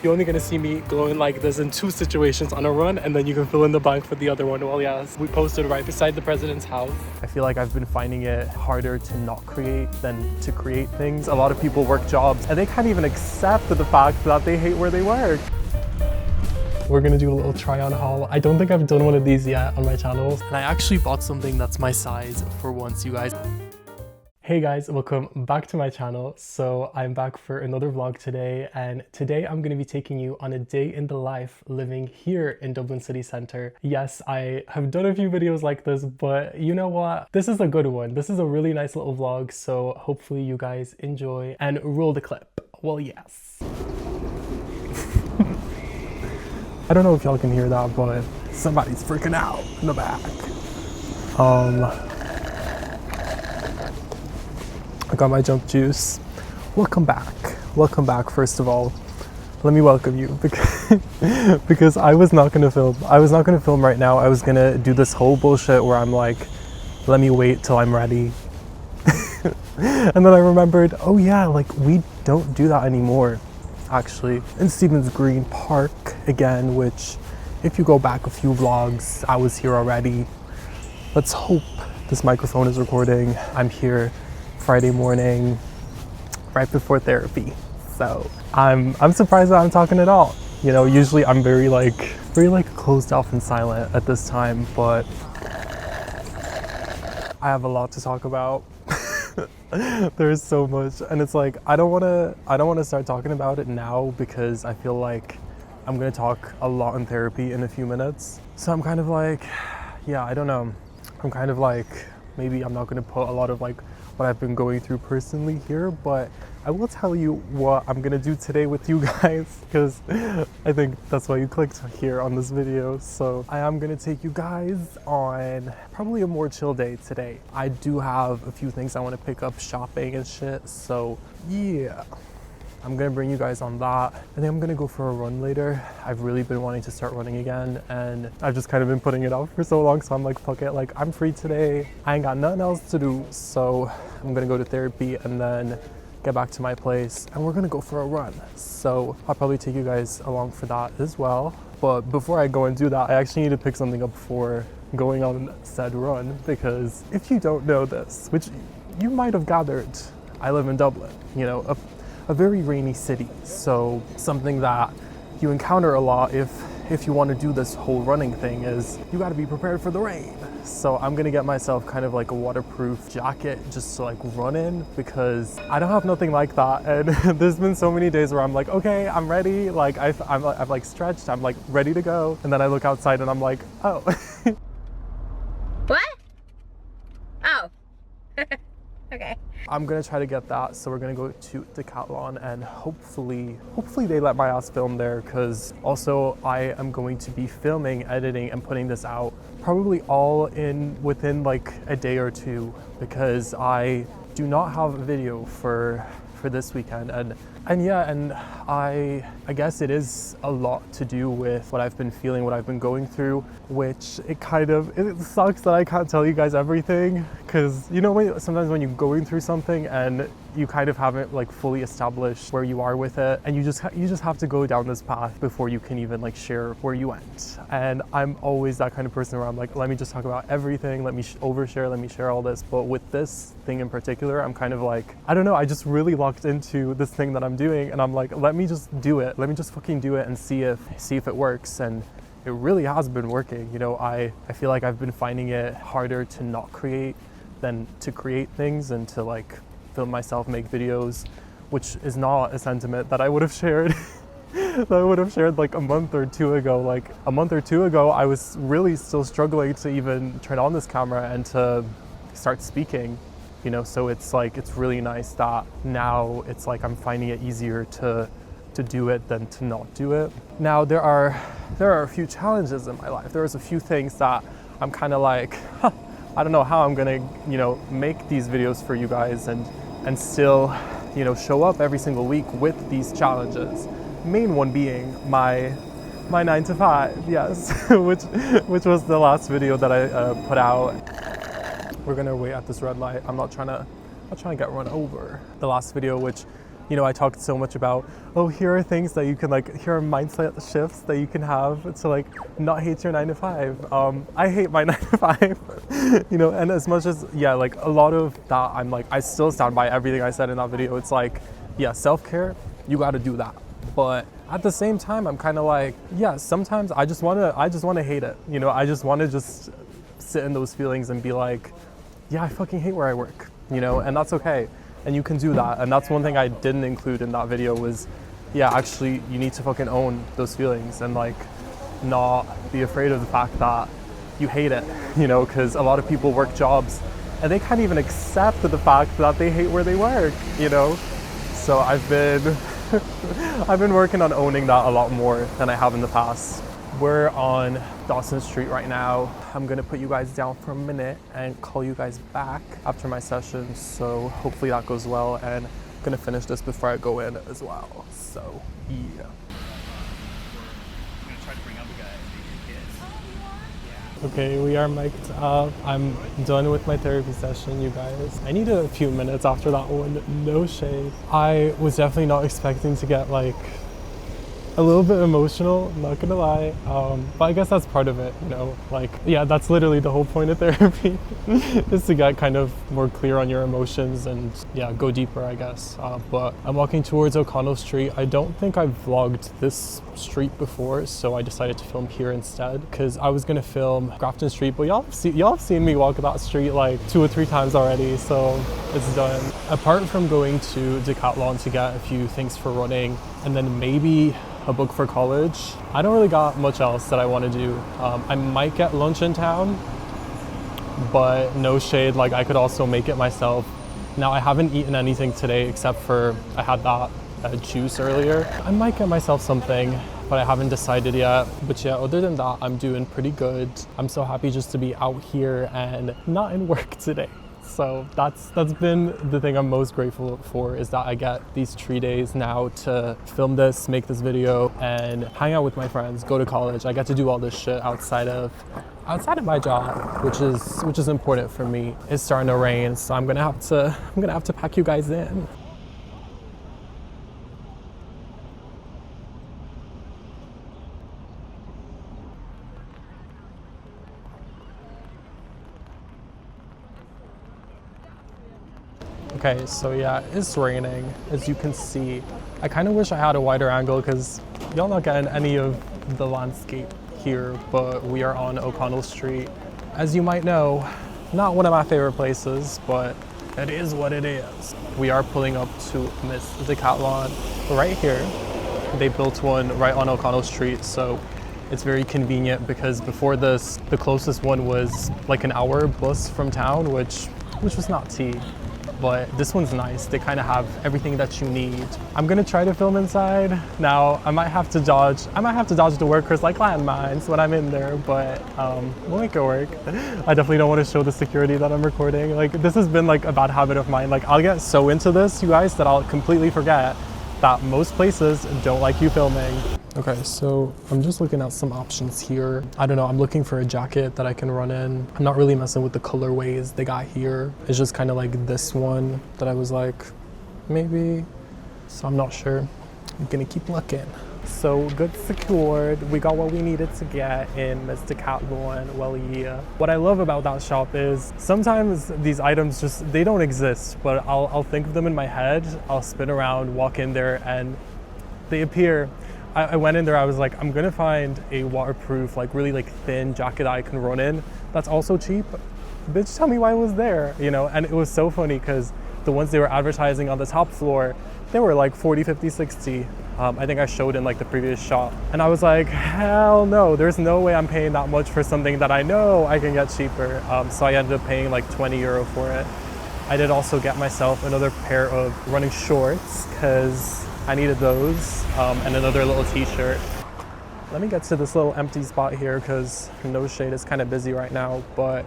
You're only gonna see me going like this in 2 situations on a run, and then you can fill in the blank for the other one. Well, yes, we posted right beside the president's house. I feel like I've been finding it harder to not create than to create things. A lot of people work jobs and they can't even accept the fact that they hate where they work. We're gonna do a little try on haul. I don't think I've done one of these yet on my channel. And I actually bought something that's my size for once, you guys. Hey guys, welcome back to my channel. So I'm back for another vlog today, and today I'm going to be taking you on a day in the life living here in Dublin City Centre. Yes, I have done a few videos like this, but you know what? This is a good one. This is a really nice little vlog, so hopefully you guys enjoy and roll the clip. Well, yes. I don't know if y'all can hear that, but somebody's freaking out in the back. I got my jump juice. Welcome back. Welcome back, first of all. Let me welcome you because I was not gonna film. I was not gonna film right now. I was gonna do this whole bullshit where I'm like, let me wait till I'm ready. And then I remembered, oh yeah, like we don't do that anymore, actually. In Stephen's Green Park again, which if you go back a few vlogs, I was here already. Let's hope this microphone is recording. I'm here Friday morning, right before therapy. So I'm surprised that I'm talking at all. You know, usually I'm very closed off and silent at this time, but I have a lot to talk about. There's so much, and it's like I don't want to start talking about it now because I feel like I'm gonna talk a lot in therapy in a few minutes. So I'm kind of like, yeah, I don't know. I'm kind of like, maybe I'm not gonna put a lot of like what I've been going through personally here, but I will tell you what I'm gonna do today with you guys, because I think that's why you clicked here on this video. So I am gonna take you guys on probably a more chill day today. I do have a few things I want to pick up shopping and shit, so yeah, I'm gonna bring you guys on that. I think I'm gonna go for a run later. I've really been wanting to start running again, and I've just kind of been putting it off for so long, so I'm like, fuck it, like I'm free today. I ain't got nothing else to do, so I'm gonna go to therapy and then get back to my place, and we're gonna go for a run. So I'll probably take you guys along for that as well. But before I go and do that, I actually need to pick something up before going on said run, because if you don't know this, which you might have gathered, I live in Dublin, you know, a very rainy city, so something that you encounter a lot if you want to do this whole running thing is you got to be prepared for the rain. So I'm gonna get myself kind of like a waterproof jacket just to like run in, because I don't have nothing like that, and there's been so many days where I'm like, okay, I'm ready, like I'm like stretched, I'm like ready to go, and then I look outside and I'm like, oh. What? Oh. Okay. I'm gonna try to get that, so we're gonna go to Decathlon, and hopefully they let my ass film there, because also I am going to be filming, editing, and putting this out probably all within like a day or two, because I do not have a video for this weekend, and yeah, and I guess it is a lot to do with what I've been feeling, what I've been going through, which it sucks that I can't tell you guys everything, because you know, sometimes when you're going through something and you kind of haven't like fully established where you are with it, and you just have to go down this path before you can even like share where you went. And I'm always that kind of person where I'm like, let me just talk about everything, let me overshare, let me share all this. But with this thing in particular, I'm kind of like, I don't know, I just really locked into this thing that I'm doing, and I'm like, let me just do it, let me just fucking do it and see if it works. And it really has been working. You know, I feel like I've been finding it harder to not create than to create things, and to like film myself, make videos, which is not a sentiment that I would have shared like a month or two ago. Like a month or two ago, I was really still struggling to even turn on this camera and to start speaking, you know. So it's like, it's really nice that now it's like I'm finding it easier to do it than to not do it. Now there are a few challenges in my life. There's a few things that I'm kind of like, I don't know how I'm gonna, you know, make these videos for you guys and still, you know, show up every single week with these challenges. Main one being my 9 to 5, yes, which was the last video that I put out. We're gonna wait at this red light. I'm not trying to get run over. The last video, which You know, I talked so much about, oh, here are things that you can like, here are mindset shifts that you can have to like not hate your 9 to 5. I hate my 9 to 5, you know, and as much as, yeah, like a lot of that, I'm like, I still stand by everything I said in that video. It's like, yeah, self-care, you got to do that. But at the same time, I'm kind of like, yeah, sometimes I just want to hate it. You know, I just want to just sit in those feelings and be like, yeah, I fucking hate where I work, you know, and that's okay. And you can do that. And that's one thing I didn't include in that video was, yeah, actually you need to fucking own those feelings and like not be afraid of the fact that you hate it, you know, because a lot of people work jobs and they can't even accept the fact that they hate where they work, you know? So I've been working on owning that a lot more than I have in the past. We're on Dawson Street right now. I'm gonna put you guys down for a minute and call you guys back after my session. So hopefully that goes well, and I'm gonna finish this before I go in as well. So yeah. Okay, we are mic'd up. I'm done with my therapy session, you guys. I needed a few minutes after that one, no shade. I was definitely not expecting to get like a little bit emotional, not gonna lie, but I guess that's part of it, you know, like, yeah, that's literally the whole point of therapy is to get kind of more clear on your emotions and yeah, go deeper, I guess. But I'm walking towards O'Connell Street. I don't think I've vlogged this street before, so I decided to film here instead because I was gonna film Grafton Street, but y'all have seen me walk that street like 2 or 3 times already, so it's done. Apart from going to Decathlon to get a few things for running and then maybe a book for college, I don't really got much else that I want to do. I might get lunch in town, but no shade, like I could also make it myself. Now I haven't eaten anything today except for I had that juice earlier. I might get myself something, but I haven't decided yet. But yeah, other than that, I'm doing pretty good. I'm so happy just to be out here and not in work today. So that's been the thing I'm most grateful for, is that I get these 3 days now to film this, make this video, and hang out with my friends, go to college. I get to do all this shit outside of my job, which is important for me. It's starting to rain, so I'm gonna have to pack you guys in. Okay, so yeah, it's raining, as you can see. I kind of wish I had a wider angle because y'all not getting any of the landscape here, but we are on O'Connell Street. As you might know, not one of my favorite places, but it is what it is. We are pulling up to Miss Decathlon right here. They built one right on O'Connell Street, so it's very convenient because before this, the closest one was like an hour bus from town, which was not tea. But this one's nice. They kind of have everything that you need. I'm gonna try to film inside. Now, I might have to dodge the workers like landmines when I'm in there, but we'll make it work. I definitely don't want to show the security that I'm recording. Like, this has been like a bad habit of mine. Like, I'll get so into this, you guys, that I'll completely forget that most places don't like you filming. Okay, so I'm just looking at some options here. I don't know, I'm looking for a jacket that I can run in. I'm not really messing with the colorways they got here. It's just kind of like this one that I was like, maybe. So I'm not sure. I'm gonna keep looking. So good secured. We got what we needed to get in Miss Decathlon. Well, yeah. What I love about that shop is sometimes these items just, they don't exist, but I'll think of them in my head. I'll spin around, walk in there, and they appear. I went in there, I was like, I'm gonna find a waterproof, like really like thin jacket that I can run in that's also cheap. Bitch, tell me why it was there, you know? And it was so funny because the ones they were advertising on the top floor, they were like 40, 50, 60. I think I showed in like the previous shop. And I was like, hell no, there's no way I'm paying that much for something that I know I can get cheaper. So I ended up paying like 20 euro for it. I did also get myself another pair of running shorts because I needed those, and another little t-shirt. Let me get to this little empty spot here because no shade, is kind of busy right now, but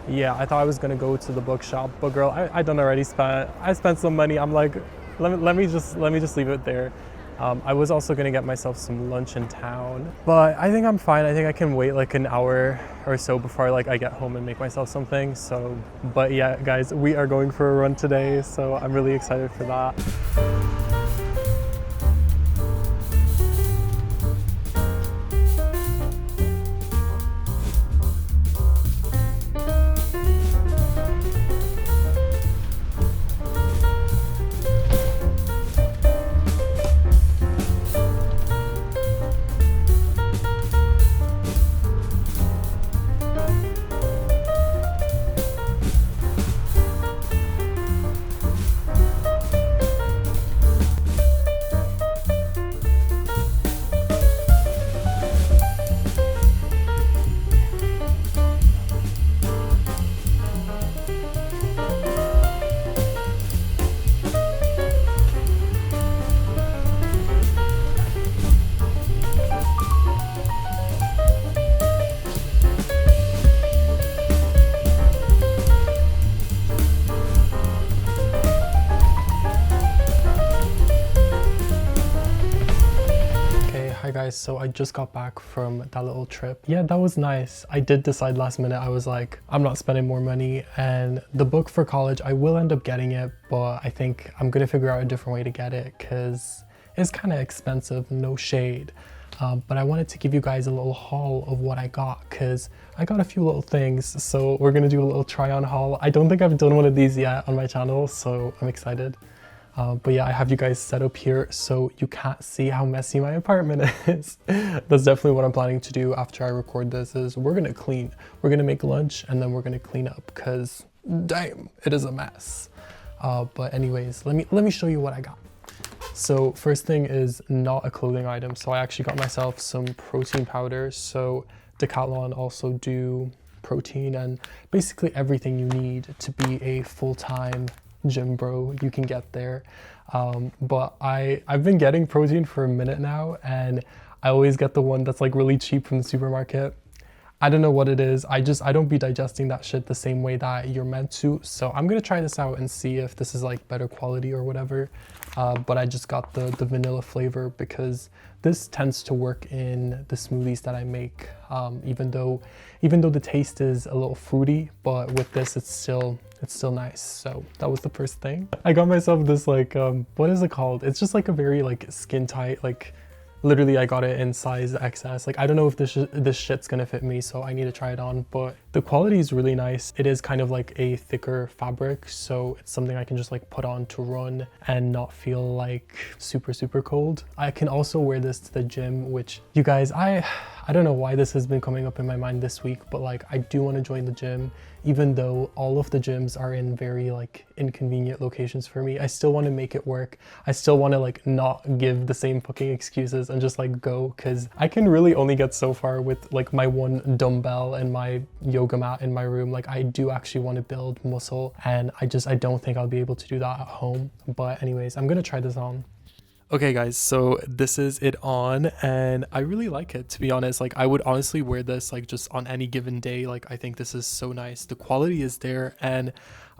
yeah, I thought I was gonna go to the bookshop, but girl, I done already spent some money. I'm like, let me just leave it there. I was also gonna get myself some lunch in town, but I think I'm fine. I think I can wait like an hour or so before I get home and make myself something. So, but yeah, guys, we are going for a run today, so I'm really excited for that. guys, so I just got back from that little trip. Yeah, that was nice. I did decide last minute, I was like, I'm not spending more money, and the book for college, I will end up getting it, but I think I'm gonna figure out a different way to get it because it's kind of expensive, no shade. But I wanted to give you guys a little haul of what I got because I got a few little things. So we're gonna do a little try on haul. I don't think I've done one of these yet on my channel, so I'm excited. But yeah, I have you guys set up here so you can't see how messy my apartment is. That's definitely what I'm planning to do after I record this is we're gonna clean. We're gonna make lunch and then we're gonna clean up because damn, it is a mess. But anyways, let me show you what I got. So first thing is not a clothing item. So I actually got myself some protein powder. So Decathlon also do protein and basically everything you need to be a full-time gym bro, you can get there. But I've been getting protein for a minute now and I always get the one that's like really cheap from the supermarket. I don't know what it is. I don't be digesting that shit the same way that you're meant to. So I'm gonna try this out and see if this is like better quality or whatever. But I just got the vanilla flavor because this tends to work in the smoothies that I make. Even though the taste is a little fruity, but with this it's still nice. So that was the first thing. I got myself this like, what is it called? It's just like a very like skin tight, like literally I got it in size XS. Like I don't know if this shit's gonna fit me, so I need to try it on, but the quality is really nice. It is kind of like a thicker fabric, so it's something I can just like put on to run and not feel like super cold. I can also wear this to the gym, which you guys, I don't know why this has been coming up in my mind this week, but like I do want to join the gym. Even though all of the gyms are in very like inconvenient locations for me, I still want to make it work. I still want to like not give the same fucking excuses and just like go, because I can really only get so far with like my one dumbbell and my yoga mat in my room. Like I do actually want to build muscle and I don't think I'll be able to do that at home. But anyways, I'm gonna try this on. Okay guys, so this is it on and I really like it, to be honest. Like I would honestly wear this like just on any given day. Like I think this is so nice. The quality is there and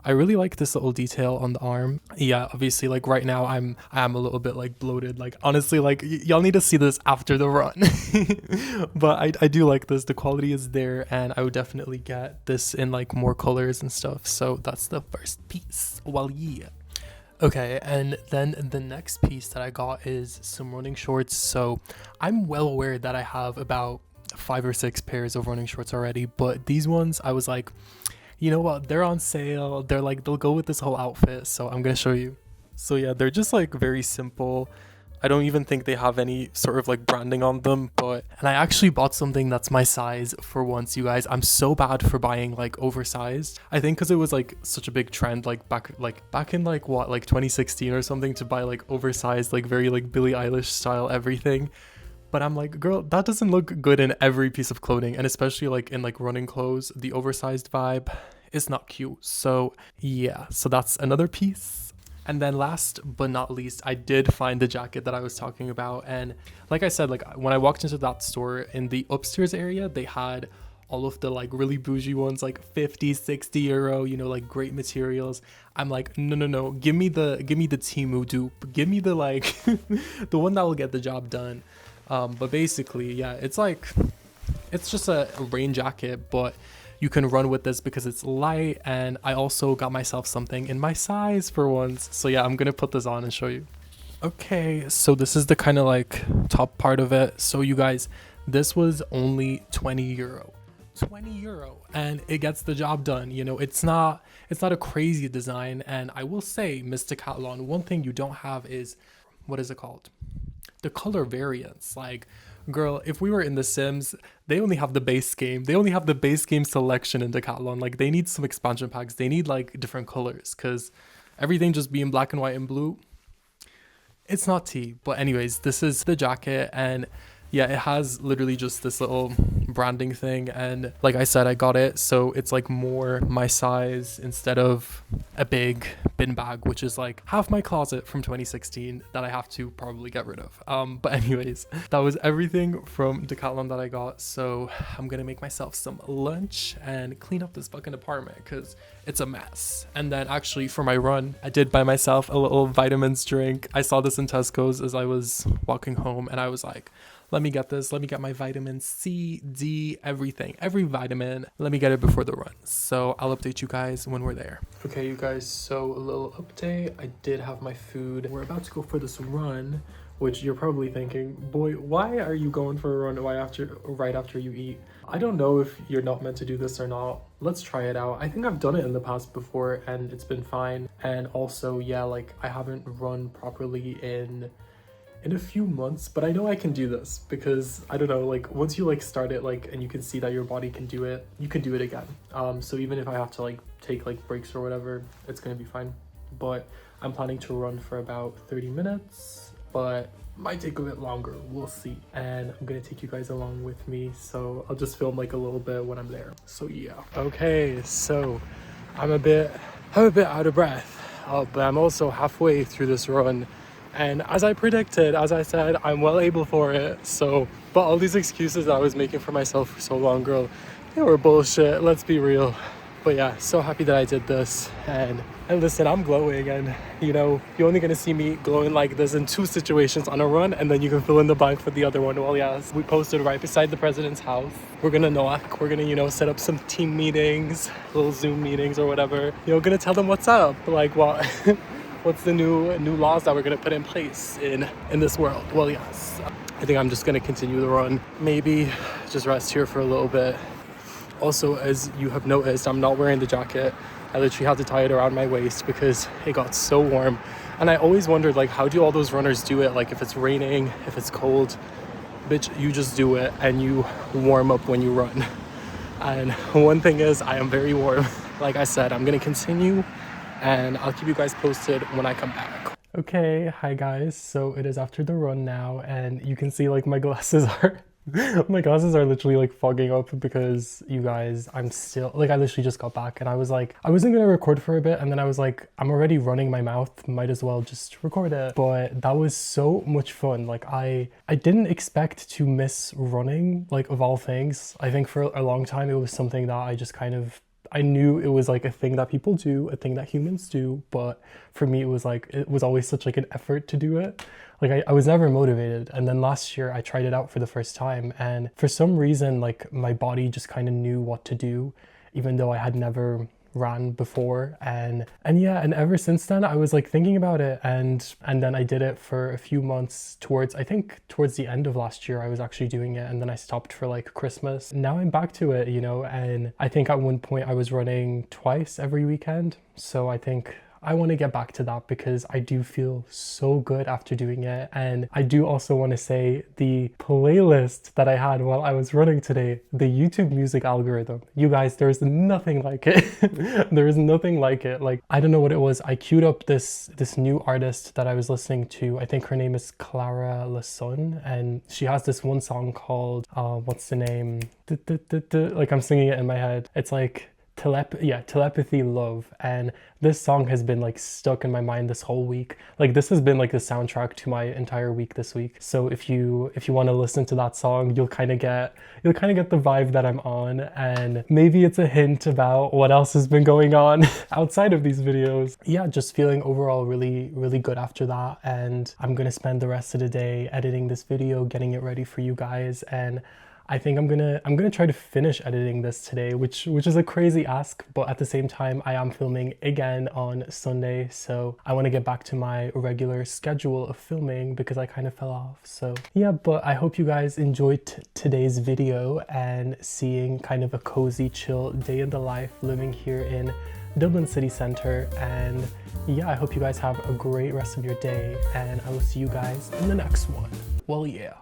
I really like this little detail on the arm. Yeah, obviously like right now I am a little bit like bloated. Like honestly, like y'all need to see this after the run. But I do like this. The quality is there and I would definitely get this in like more colors and stuff. So that's the first piece. Well, yeah. Okay, and then the next piece that I got is some running shorts. So I'm well aware that I have about 5 or 6 pairs of running shorts already, but these ones I was like, you know what, they're on sale, they're like, they'll go with this whole outfit, so I'm gonna show you. So yeah, they're just like very simple. I don't even think they have any sort of like branding on them, and I actually bought something that's my size for once, you guys. I'm so bad for buying like oversized. I think because it was like such a big trend like back in like what, like 2016 or something, to buy like oversized, like very like Billie Eilish style everything. But I'm like, girl, that doesn't look good in every piece of clothing, and especially like in like running clothes, the oversized vibe is not cute. So yeah, so that's another piece. And then last but not least, I did find the jacket that I was talking about. And like I said, like when I walked into that store in the upstairs area, they had all of the like really bougie ones, like 50, 60 euro, you know, like great materials. I'm like, no, give me the Temu dupe. Give me the like, the one that will get the job done. But basically, yeah, it's just a rain jacket, but you can run with this because it's light, and I also got myself something in my size for once. So yeah, I'm gonna put this on and show you. Okay, so this is the kind of like top part of it. So you guys, this was only 20 euro. 20 euro, and it gets the job done. You know, it's not a crazy design, and I will say, Miss Decathlon, one thing you don't have is, what is it called? The color variants. Like, girl, if we were in The Sims, they only have the base game. They only have the base game selection in Decathlon. Like, they need some expansion packs. They need like different colors, because everything just being black and white and blue, it's not tea. But anyways, this is the jacket, and yeah, it has literally just this little branding thing, and like I said, I got it so it's like more my size instead of a big bin bag, which is like half my closet from 2016 that I have to probably get rid of. But anyways, that was everything from Decathlon that I got. So I'm gonna make myself some lunch and clean up this fucking apartment because it's a mess. And then actually for my run, I did buy myself a little vitamins drink. I saw this in Tesco's as I was walking home, and I was like, let me get this. Let me get my vitamin C, D, everything, every vitamin. Let me get it before the run. So I'll update you guys when we're there. Okay, you guys, so a little update. I did have my food. We're about to go for this run, which you're probably thinking, boy, why are you going for a run right after you eat? I don't know if you're not meant to do this or not. Let's try it out. I think I've done it in the past before and it's been fine. And also, yeah, like I haven't run properly in a few months, but I know I can do this because I don't know, like once you like start it, like, and you can see that your body can do it, you can do it again. So even if I have to like take like breaks or whatever, it's gonna be fine. But I'm planning to run for about 30 minutes, but might take a bit longer, we'll see. And I'm gonna take you guys along with me, so I'll just film like a little bit when I'm there. So yeah. Okay, so I'm a bit out of breath, but I'm also halfway through this run. And as I predicted, as I said, I'm well able for it. So, but all these excuses that I was making for myself for so long, girl, they were bullshit, let's be real. But yeah, so happy that I did this. And listen, I'm glowing, and you know, you're only gonna see me glowing like this in 2 situations on a run, and then you can fill in the blank for the other one. Well, yeah, we posted right beside the president's house. We're gonna knock, we're gonna, you know, set up some team meetings, little Zoom meetings or whatever. You know, gonna tell them what's up, like what what's the new laws that we're gonna put in place in this world. Well, yes, I think I'm just gonna continue the run, maybe just rest here for a little bit. Also, as you have noticed, I'm not wearing the jacket. I literally had to tie it around my waist because it got so warm. And I always wondered, like, how do all those runners do it? Like, if it's raining, if it's cold, bitch, you just do it and you warm up when you run. And one thing is, I am very warm. Like I said, I'm gonna continue and I'll keep you guys posted when I come back. Okay, hi guys. So it is after the run now, and you can see like my glasses are my glasses are literally like fogging up because, you guys, I'm still like, I literally just got back and I was like, I wasn't gonna record for a bit, and then I was like, I'm already running my mouth, might as well just record it. But that was so much fun. Like I didn't expect to miss running, like, of all things. I think for a long time it was something that I just kind of, I knew it was like a thing that people do, a thing that humans do, but for me it was like, it was always such like an effort to do it. Like I was never motivated. And then last year I tried it out for the first time, and for some reason, like, my body just kind of knew what to do, even though I had never ran before. And yeah, and ever since then I was like thinking about it, and then I did it for a few months I think towards the end of last year I was actually doing it, and then I stopped for like Christmas. Now I'm back to it, you know, and I think at one point I was running twice every weekend. So I think I want to get back to that because I do feel so good after doing it. And I do also want to say the playlist that I had while I was running today, the YouTube music algorithm, you guys, there's nothing like it. There is nothing like it. Like, I don't know what it was. I queued up this new artist that I was listening to. I think her name is Clara Lasun, and she has this one song called what's the name? Like, I'm singing it in my head. It's like Telepathy Love, and this song has been like stuck in my mind this whole week. Like, this has been like the soundtrack to my entire week this week. So if you want to listen to that song, you'll kind of get the vibe that I'm on, and maybe it's a hint about what else has been going on outside of these videos. Yeah, just feeling overall really, really good after that. And I'm gonna spend the rest of the day editing this video, getting it ready for you guys, and I think I'm gonna try to finish editing this today, which is a crazy ask, but at the same time I am filming again on Sunday, so I want to get back to my regular schedule of filming because I kind of fell off. So yeah, but I hope you guys enjoyed today's video and seeing kind of a cozy, chill day in the life living here in Dublin City Centre. And yeah, I hope you guys have a great rest of your day, and I will see you guys in the next one. Well, yeah.